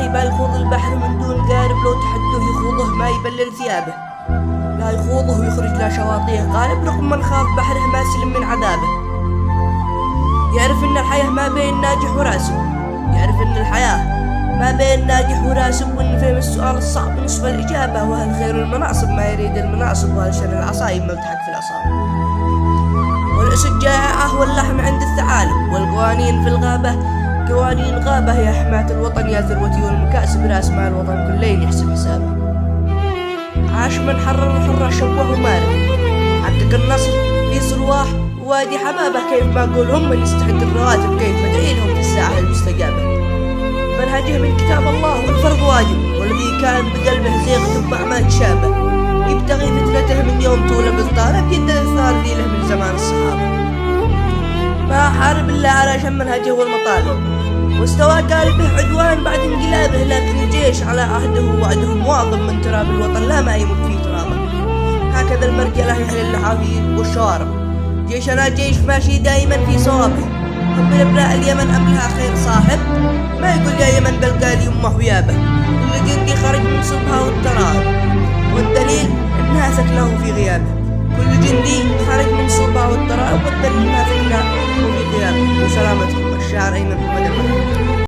جبال خوض البحر من دون قارب، لو تحدوه يخوضه ما يبلل ثيابه، لا يخوضه ويخرج لا شواطئه غالب، رغم من خاض بحره ما سلم من عذابه. يعرف ان الحياة ما بين ناجح وراسب، يعرف ان الحياة ما بين ناجح وراسب، وان فهم السؤال الصعب نصف الإجابة، وهل خير المناصب ما يريد المناصب، وهل شر العصايب ما بتحك في الأصابع. والأسد جائعة واللحم عند الثعالب، والقوانين في الغابة قوانين غابة، يا حماة الوطن يا ثروتي والمكاسب، راس مال الوطن كل ليل يحسب حسابه. عاش من حرر الحرة شوه مارد، حقق النصر في صرواح وادي حبابه، كيف ما أقولهم من يستحق الرواتب، كيف ما أدعيلهم في الساعة المستجابة. منهجه من كتاب الله والفرض واجب، والذي كان بقلبه زيغة مع تشابه، يبتغي فتنته من يوم طول بالطالب، بيد الثار ذيله من زمان الصحابة. ما حارب إلا على شم منهجه والمطالب، واستوى قالبه عدوان بعد انقلابه، لكن الجيش على عهده ووعده مواظب، من تراب الوطن لا ما يموت فيه ترابه. هكذا المرجلة يحل اللحافير والشوارب، جيشنا جيش ماشي دائما في صوابه، حب الابناء اليمن أم لها خير صاحب، ما يقول يا يمن بل قال يمه ويابه، كل جندي خرج من صبها والتراب، والدليل انها سكنه في غيابه، كل جندي خرج من صبها والتراب، والدليل انها سكنه في غيابه. وسلامتكم الشاعر أيمن محمد المهدي.